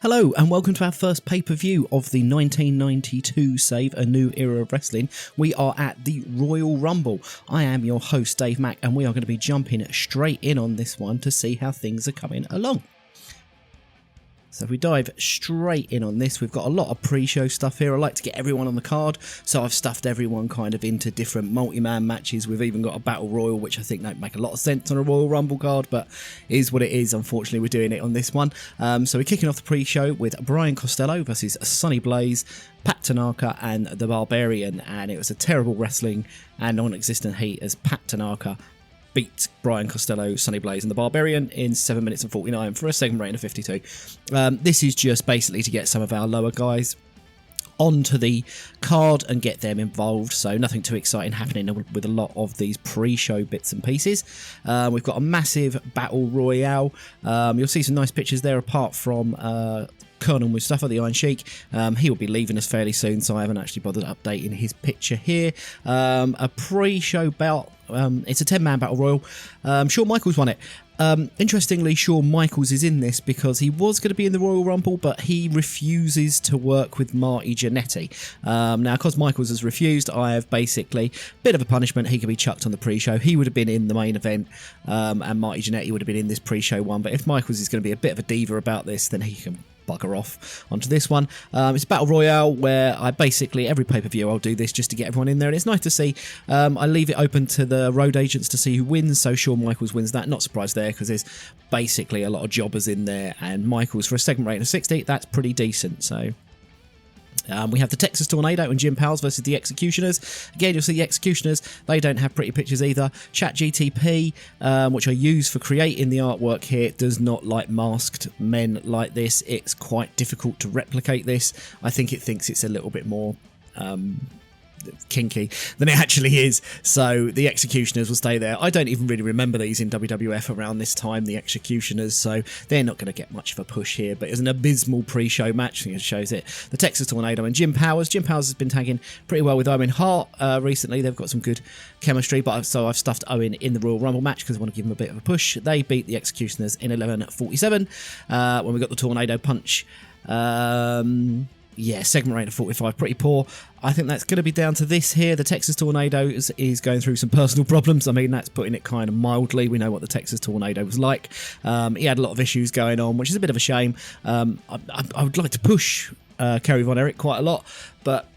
Hello and welcome to our first pay-per-view of the 1992 Save a New Era of Wrestling. We are at the Royal Rumble. I am your host Dave Mack and we are going to be jumping straight in on this one to see how things are coming along. So if we dive straight in on this, we've got a lot of pre-show stuff here. I like to get everyone on the card, so I've stuffed everyone kind of into different multi-man matches. We've even got a Battle Royal, which I think don't make a lot of sense on a Royal Rumble card, but is what it is. Unfortunately, we're doing it on this one. So we're kicking off the pre-show with Brian Costello versus Sonny Blaze, Pat Tanaka and the Barbarian, and it was a terrible wrestling and non-existent heat as Pat Tanaka beat Brian Costello, Sonny Blaze and the Barbarian in 7 minutes and 49 for a segment rating of 52. This is just basically to get some of our lower guys onto the card and get them involved, so nothing too exciting happening with a lot of these pre-show bits and pieces. We've got a massive Battle Royale. You'll see some nice pictures there apart from Colonel Mustafa, the Iron Sheik. He will be leaving us fairly soon, so I haven't actually bothered updating his picture here. A pre-show bout. It's a 10-man Battle Royal. Shawn Michaels won it. Interestingly, Shawn Michaels is in this because he was going to be in the Royal Rumble, but he refuses to work with Marty Jannetty. Now, because Michaels has refused, I have basically, bit of a punishment, he could be chucked on the pre-show. He would have been in the main event, and Marty Jannetty would have been in this pre-show one, but if Michaels is going to be a bit of a diva about this, then he can bugger off onto this one. It's a Battle Royale where I basically, every pay-per-view I'll do this just to get everyone in there, and it's nice to see. I leave it open to the road agents to see who wins, so Shawn Michaels wins that. Not surprised there because there's basically a lot of jobbers in there, and Michaels for a segment rating of 60, that's pretty decent. So we have the Texas Tornado and Jim Powers versus the Executioners. Again, you'll see the Executioners, they don't have pretty pictures either. ChatGTP, which I use for creating the artwork here, does not like masked men like this. It's quite difficult to replicate this. I think it thinks it's a little bit more kinky than it actually is, so the Executioners will stay there. I don't even really remember these in WWF around this time, the Executioners, so they're not going to get much of a push here, but it's an abysmal pre-show match. I think it shows it. The Texas Tornado and Jim Powers. Jim Powers has been tagging pretty well with Owen Hart recently. They've got some good chemistry, but so I've stuffed Owen in the Royal Rumble match because I want to give him a bit of a push. They beat the Executioners in 11:47 when we got the Tornado Punch. Yeah, segment rate of 45, pretty poor. I think that's going to be down to this here. The Texas Tornado is going through some personal problems. I mean, that's putting it kind of mildly. We know what the Texas Tornado was like. He had a lot of issues going on, which is a bit of a shame. I would like to push Kerry Von Erich quite a lot, but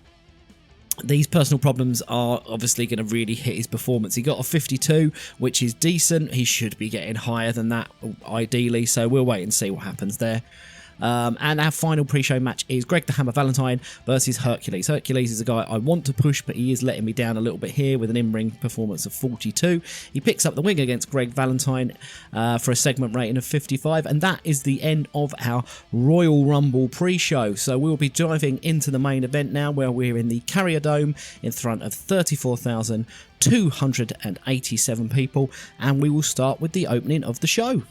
these personal problems are obviously going to really hit his performance. He got a 52, which is decent. He should be getting higher than that, ideally, so we'll wait and see what happens there. And our final pre-show match is Greg the Hammer Valentine versus Hercules. Hercules is a guy I want to push, but he is letting me down a little bit here with an in-ring performance of 42. He picks up the win against Greg Valentine for a segment rating of 55, and that is the end of our Royal Rumble pre-show. So we'll be diving into the main event now, where we're in the Carrier Dome in front of 34,287 people, and we will start with the opening of the show.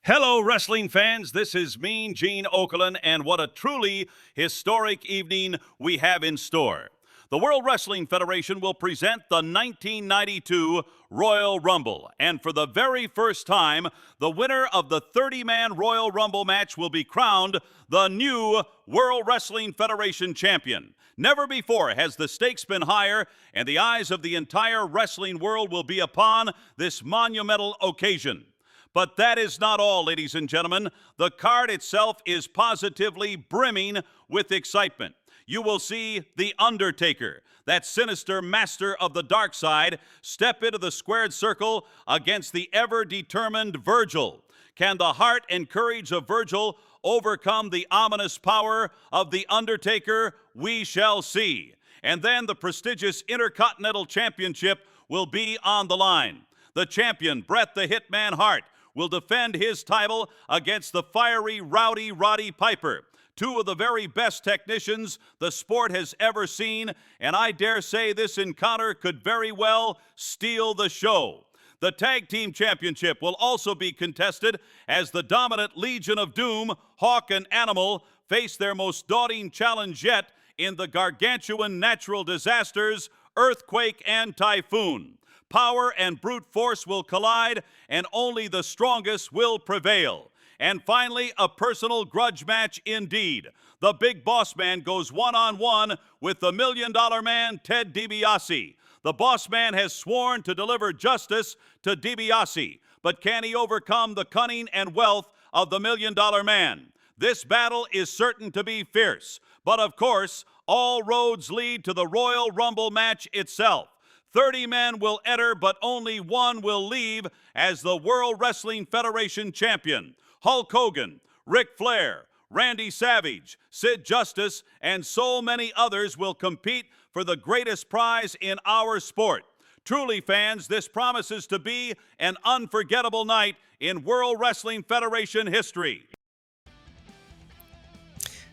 Hello, wrestling fans. This is Mean Gene Okerlund, and what a truly historic evening we have in store. The World Wrestling Federation will present the 1992 Royal Rumble, and for the very first time, the winner of the 30-man Royal Rumble match will be crowned the new World Wrestling Federation champion. Never before has the stakes been higher, and the eyes of the entire wrestling world will be upon this monumental occasion. But that is not all, ladies and gentlemen. The card itself is positively brimming with excitement. You will see The Undertaker, that sinister master of the dark side, step into the squared circle against the ever-determined Virgil. Can the heart and courage of Virgil overcome the ominous power of The Undertaker? We shall see. And then the prestigious Intercontinental Championship will be on the line. The champion, Bret the Hitman Hart, will defend his title against the fiery Rowdy Roddy Piper, two of the very best technicians the sport has ever seen, and I dare say this encounter could very well steal the show. The Tag Team Championship will also be contested as the dominant Legion of Doom, Hawk and Animal, face their most daunting challenge yet in the gargantuan natural disasters, earthquake and typhoon. Power and brute force will collide, and only the strongest will prevail. And finally, a personal grudge match indeed. The Big Bossman goes one-on-one with the $1 Million Man, Ted DiBiase. The Bossman has sworn to deliver justice to DiBiase, but can he overcome the cunning and wealth of the $1 Million Man? This battle is certain to be fierce, but of course, all roads lead to the Royal Rumble match itself. 30 men will enter, but only one will leave as the World Wrestling Federation champion. Hulk Hogan, Ric Flair, Randy Savage, Sid Justice, and so many others will compete for the greatest prize in our sport. Truly, fans, this promises to be an unforgettable night in World Wrestling Federation history.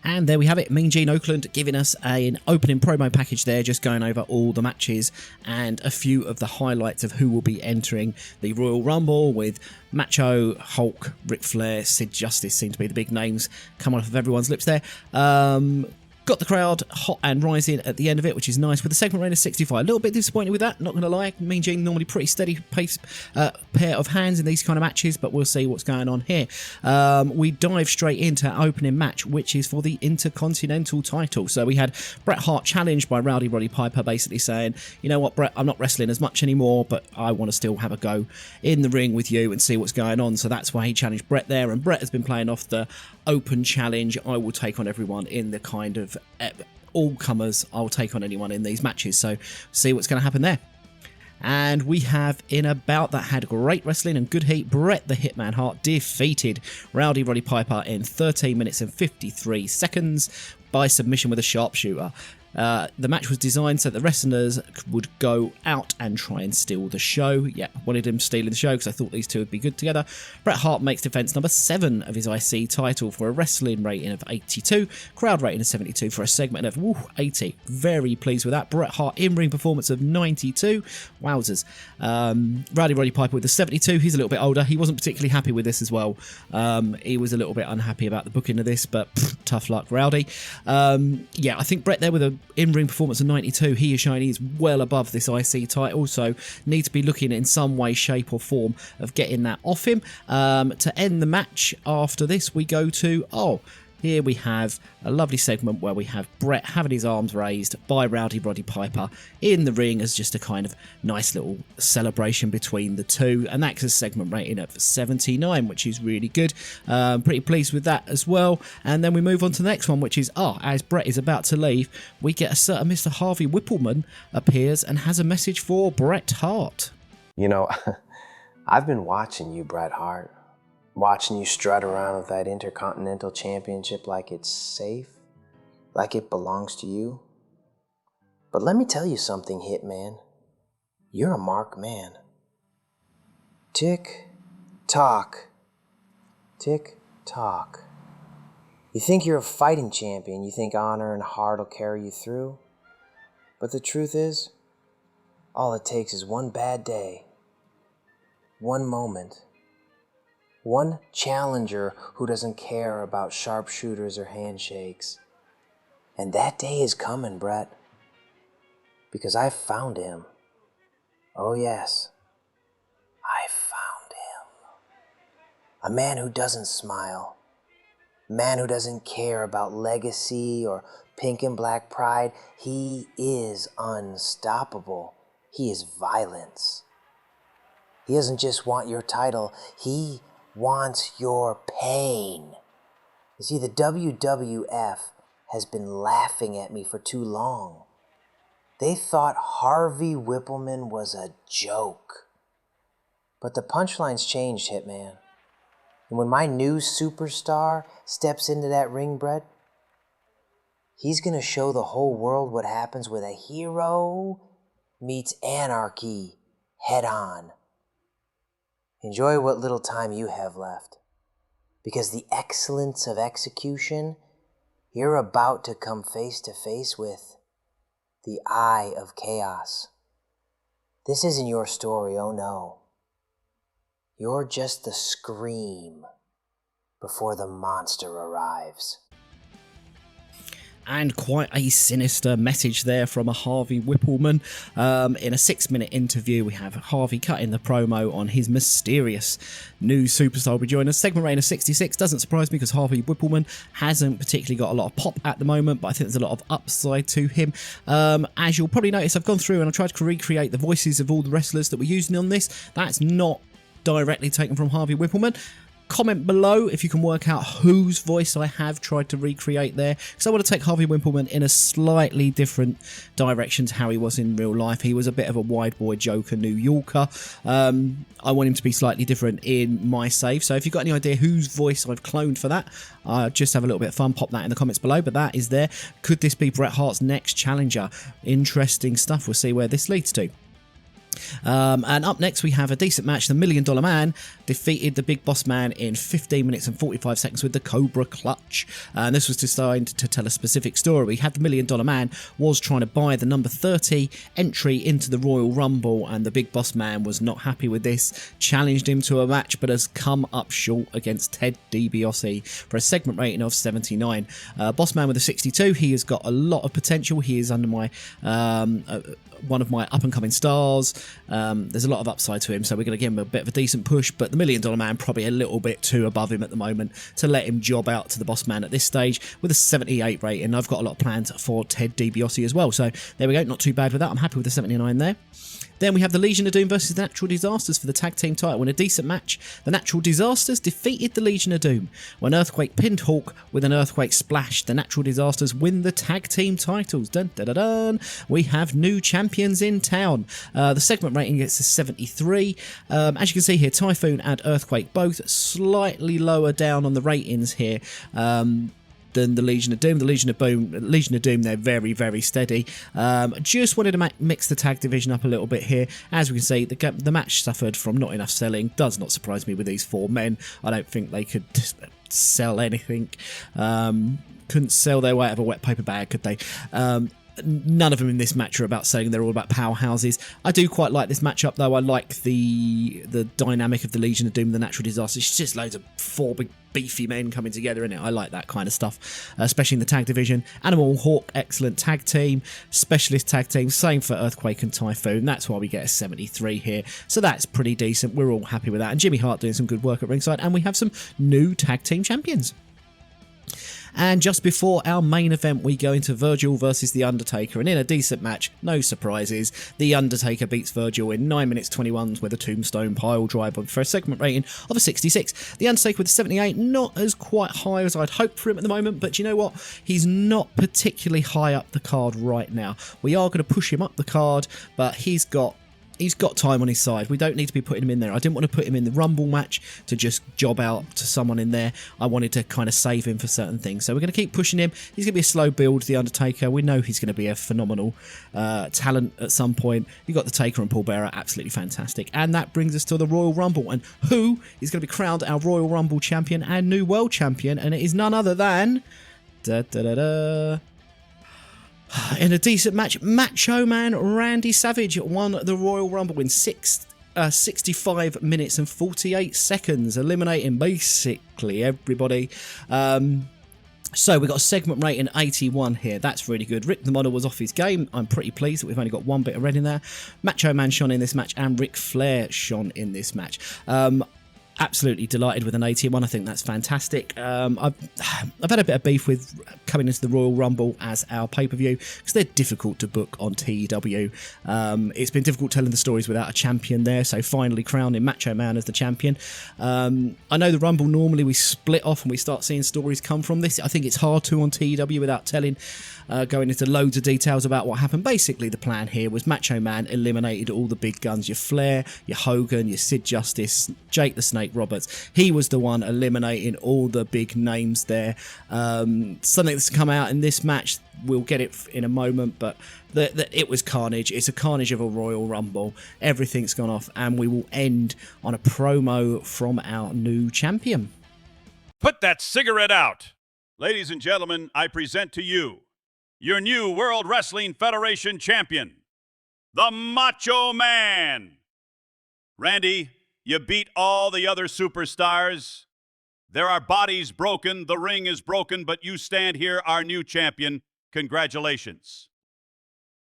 And there we have it, Mean Gene Oakland giving us an opening promo package there, just going over all the matches and a few of the highlights of who will be entering the Royal Rumble, with Macho, Hulk, Ric Flair, Sid Justice seem to be the big names coming off of everyone's lips there. Got the crowd hot and rising at the end of it, which is nice, with the segment rating of 65. A little bit disappointed with that, not going to lie. Mean Gene normally pretty steady pace pair of hands in these kind of matches, but we'll see what's going on here. We dive straight into our opening match, which is for the Intercontinental title. So we had Bret Hart challenged by Roddy Piper, basically saying, you know what, Bret, I'm not wrestling as much anymore, but I want to still have a go in the ring with you and see what's going on. So that's why he challenged Bret there, and Bret has been playing off the open challenge. I will take on everyone in the kind of all comers. I'll take on anyone in these matches, so see what's going to happen there. And we have, in a bout that had great wrestling and good heat, Bret the Hitman Hart defeated Roddy Piper in 13 minutes and 53 seconds by submission with a sharpshooter. The match was designed so the wrestlers would go out and try and steal the show. Yeah, wanted him stealing the show because I thought these two would be good together. Bret Hart makes defense number 7 of his IC title for a wrestling rating of 82, crowd rating of 72 for a segment of 80. Very pleased with that. Bret Hart in-ring performance of 92. Wowzers. Roddy Piper with a 72. He's a little bit older. He wasn't particularly happy with this as well. He was a little bit unhappy about the booking of this, but tough luck, Rowdy. Yeah, I think Bret there with a in-ring performance of 92, he is showing he's well above this IC title, so needs to be looking in some way, shape or form of getting that off him. To end the match after this, we go to, here we have a lovely segment where we have Bret having his arms raised by Roddy Piper in the ring as just a kind of nice little celebration between the two, and that's a segment rating of 79, which is really good. Pretty pleased with that as well. And then we move on to the next one, which is, as Bret is about to leave, we get a certain Mr. Harvey Whippleman appears and has a message for Bret Hart. You know, I've been watching you, Bret Hart. Watching you strut around with that Intercontinental Championship like it's safe, like it belongs to you. But let me tell you something, Hitman. You're a marked man. Tick, tock, tick, tock. You think you're a fighting champion, you think honor and heart will carry you through. But the truth is, all it takes is one bad day, one moment, one challenger who doesn't care about sharpshooters or handshakes. And that day is coming, Bret. Because I found him. Oh yes, I found him. A man who doesn't smile. A man who doesn't care about legacy or pink and black pride. He is unstoppable. He is violence. He doesn't just want your title. He wants your pain. You see, the WWF has been laughing at me for too long. They thought Harvey Whippleman was a joke. But the punchline's changed, Hitman. And when my new superstar steps into that ring, Bret, he's gonna show the whole world what happens when a hero meets anarchy head on. Enjoy what little time you have left, because the excellence of execution you're about to come face to face with, the Eye of Chaos. This isn't your story, oh no. You're just the scream before the monster arrives. And quite a sinister message there from a Harvey Whippleman. In a 6-minute interview, we have Harvey cutting the promo on his mysterious new superstar will be joining us. Segment rating of 66 doesn't surprise me because Harvey Whippleman hasn't particularly got a lot of pop at the moment, but I think there's a lot of upside to him. As you'll probably notice, I've gone through and I've tried to recreate the voices of all the wrestlers that we're using on this. That's not directly taken from Harvey Whippleman. Comment below if you can work out whose voice I have tried to recreate there, because I want to take Harvey Whippleman in a slightly different direction to how he was in real life. He was a bit of a wide boy joker New Yorker. I want him to be slightly different in my save, so if you've got any idea whose voice I've cloned for that, just have a little bit of fun, pop that in the comments below. But that is there. Could this be Bret Hart's next challenger? Interesting stuff. We'll see where this leads to. And up next we have a decent match. The $1 Million Man defeated the Big Boss Man in 15 minutes and 45 seconds with the Cobra Clutch. And this was designed to tell a specific story. We had the $1 Million Man was trying to buy the number 30 entry into the Royal Rumble, and the Big Boss Man was not happy with this, challenged him to a match, but has come up short against Ted DiBiase for a segment rating of 79. Bossman with a 62. He has got a lot of potential. He is under my one of my up-and-coming stars. There's a lot of upside to him, so we're going to give him a bit of a decent push, but the $1 Million Man probably a little bit too above him at the moment to let him job out to the Boss Man at this stage with a 78 rating. I've got a lot of plans for Ted DiBiase as well, so there we go, not too bad with that. I'm happy with the 79 there. Then we have the Legion of Doom versus the Natural Disasters for the tag team title. In a decent match, the Natural Disasters defeated the Legion of Doom. When Earthquake pinned Hawk with an Earthquake splash, the Natural Disasters win the tag team titles. Dun, dun, dun, dun. We have new champions in town. The segment rating gets to 73. As you can see here, Typhoon and Earthquake both slightly lower down on the ratings here than the Legion of Doom. The Legion of Doom, they're very, very steady. Just wanted to mix the tag division up a little bit here. As we can see, the match suffered from not enough selling. Does not surprise me with these four men. I don't think they could sell anything. Couldn't sell their way out of a wet paper bag, could they? None of them in this match are about selling. They're all about powerhouses. I do quite like this matchup, though. I like the dynamic of the Legion of Doom and the Natural Disasters. It's just loads of four big beefy men coming together in it. I like that kind of stuff, especially in the tag division. Animal Hawk, excellent tag team. Specialist tag team, same for Earthquake and Typhoon. That's why we get a 73 here. So that's pretty decent. We're all happy with that. And Jimmy Hart doing some good work at ringside. And we have some new tag team champions. And just before our main event, we go into Virgil versus The Undertaker. And in a decent match, no surprises, The Undertaker beats Virgil in 9 minutes 21 with a tombstone pile driver for a segment rating of a 66. The Undertaker with a 78, not as quite high as I'd hoped for him at the moment, but you know what? He's not particularly high up the card right now. We are going to push him up the card, but he's got time on his side. We don't need to be putting him in there. I didn't want to put him in the Rumble match to just job out to someone in there. I wanted to kind of save him for certain things. So we're going to keep pushing him. He's going to be a slow build, The Undertaker. We know he's going to be a phenomenal talent at some point. You've got the Taker and Paul Bearer, absolutely fantastic. And that brings us to the Royal Rumble. And who is going to be crowned our Royal Rumble champion and new world champion? And it is none other than... In a decent match, Macho Man Randy Savage won the Royal Rumble in 65 minutes and 48 seconds, eliminating basically everybody. So we got a segment rating 81 here. That's really good. Rick the Model was off his game. I'm pretty pleased that we've only got one bit of red in there. Macho Man shone in this match, and Ric Flair shone in this match. Absolutely delighted with an 81. I think that's fantastic. I've had a bit of beef with coming into the Royal Rumble as our pay-per-view because they're difficult to book on TEW. It's been difficult telling the stories without a champion there, so finally crowning Macho Man as the champion. I know the Rumble normally we split off and we start seeing stories come from this. I think it's hard to on TEW without going into loads of details about what happened. Basically, the plan here was Macho Man eliminated all the big guns, your Flair, your Hogan, your Sid Justice, Jake the Snake Roberts. He was the one eliminating all the big names there. Something that's come out in this match, we'll get it in a moment, but it was carnage. It's a carnage of a Royal Rumble. Everything's gone off, and we will end on a promo from our new champion. Put that cigarette out. Ladies and gentlemen, I present to you your new World Wrestling Federation champion, the Macho Man. Randy, you beat all the other superstars. There are bodies broken, the ring is broken, but you stand here, our new champion, Congratulations.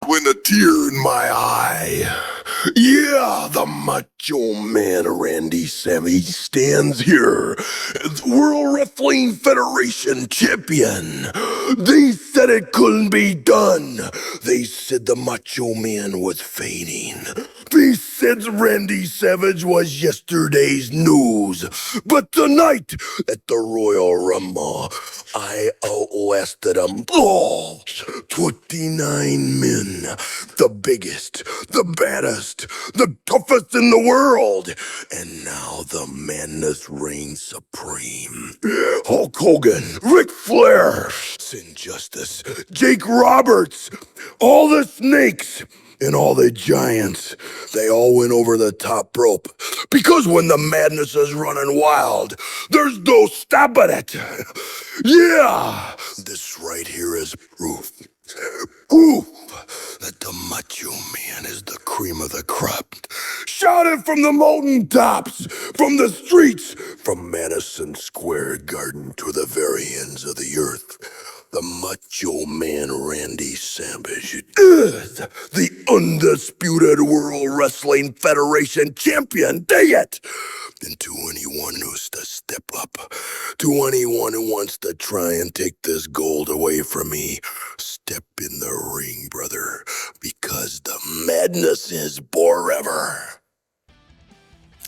With a tear in my eye. Yeah, the Macho Man Randy Savage stands here as World Wrestling Federation champion. They said it couldn't be done. They said the Macho Man was fading. They said Randy Savage was yesterday's news. But tonight, at the Royal Rumble, I outlasted them all. 29 men. The biggest, the baddest, the toughest in the world. And now the madness reigns supreme. Hulk Hogan, Ric Flair, Sin Justice, Jake Roberts, all the snakes, and all the giants, they all went over the top rope. Because when the madness is running wild, there's no stopping it. Yeah, this right here is proof. Proof that the Macho Man is the cream of the crop. Shout it from the mountain tops, from the streets, from Madison Square Garden to the very ends of the earth. The Macho Man Randy Savage is the undisputed World Wrestling Federation champion. Dang it! And to anyone who's to step up, to anyone who wants to try and take this gold away from me, step in the ring, brother, because the madness is forever.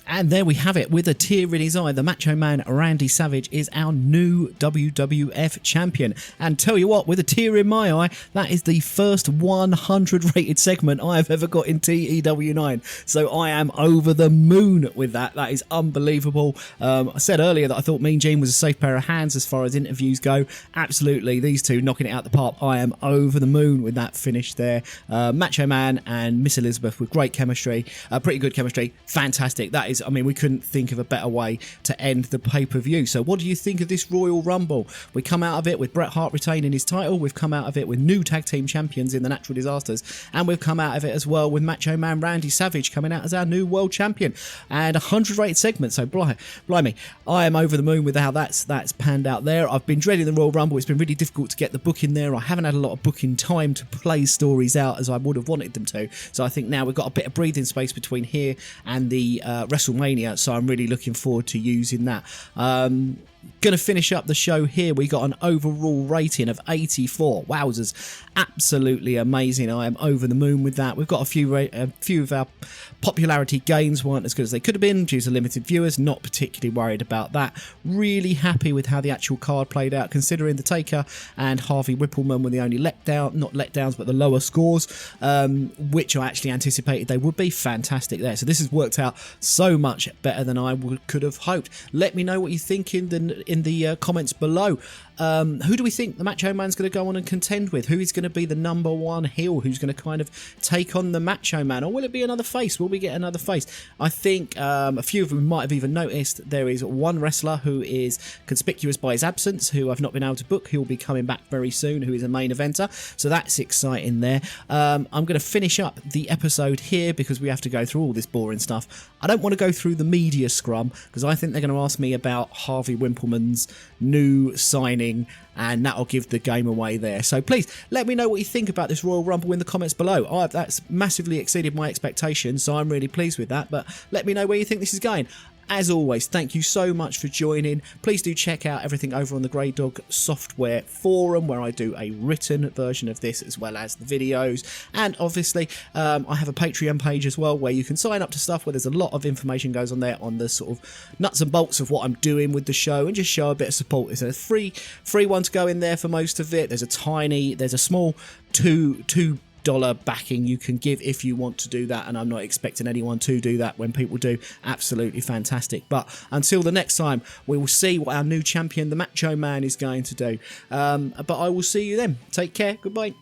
And there we have it. With a tear in his eye, the Macho Man Randy Savage is our new WWF champion. And tell you what, with a tear in my eye, that is the first 100 rated segment I have ever got in TEW9. So I am over the moon with that. That is unbelievable. I said earlier that I thought Mean Gene was a safe pair of hands as far as interviews go. Absolutely, these two knocking it out the park. I am over the moon with that finish there. Macho Man and Miss Elizabeth with great chemistry, pretty good chemistry. Fantastic. That is, I mean, we couldn't think of a better way to end the pay-per-view. So what do you think of this Royal Rumble? We come out of it with Bret Hart retaining his title. We've come out of it with new tag team champions in the Natural Disasters. And we've come out of it as well with Macho Man Randy Savage coming out as our new world champion. And 100 rated segment. So blimey, I am over the moon with how that's panned out there. I've been dreading the Royal Rumble. It's been really difficult to get the booking there. I haven't had a lot of booking time to play stories out as I would have wanted them to. So I think now we've got a bit of breathing space between here and the WrestleMania, so I'm really looking forward to using that. Gonna finish up the show here. We got an overall rating of 84. Wowzers, absolutely amazing. I am over the moon with that. We've got a few of our popularity gains weren't as good as they could have been due to limited viewers. Not particularly worried about that. Really happy with how the actual card played out, considering the Taker and Harvey Whippleman were the only not letdowns, but the lower scores, which I actually anticipated they would be. Fantastic there. So this has worked out so much better than I could have hoped. Let me know what you think in the comments below. Who do we think the Macho Man's going to go on and contend with? Who is going to be the number one heel? Who's going to kind of take on the Macho Man? Or will it be another face? Will we get another face? I think a few of them might have even noticed there is one wrestler who is conspicuous by his absence, who I've not been able to book. He'll be coming back very soon, who is a main eventer. So that's exciting there. I'm going to finish up the episode here because we have to go through all this boring stuff. I don't want to go through the media scrum because I think they're going to ask me about Harvey Whippleman's new signing, and that'll give the game away there. So please let me know what you think about this Royal Rumble in the comments below. That's massively exceeded my expectations, so I'm really pleased with that. But let me know where you think this is going. As always, thank you so much for joining. Please do check out everything over on the Grey Dog Software forum, where I do a written version of this as well as the videos. And obviously, I have a Patreon page as well, where you can sign up to stuff where there's a lot of information goes on there on the sort of nuts and bolts of what I'm doing with the show, and just show a bit of support. It's a free one to go in there for most of it. There's a small $2 backing you can give if you want to do that, and I'm not expecting anyone to do that. When people do, absolutely fantastic. But until the next time, we will see what our new champion, the Macho Man, is going to do. But I will see you then. Take care. Goodbye.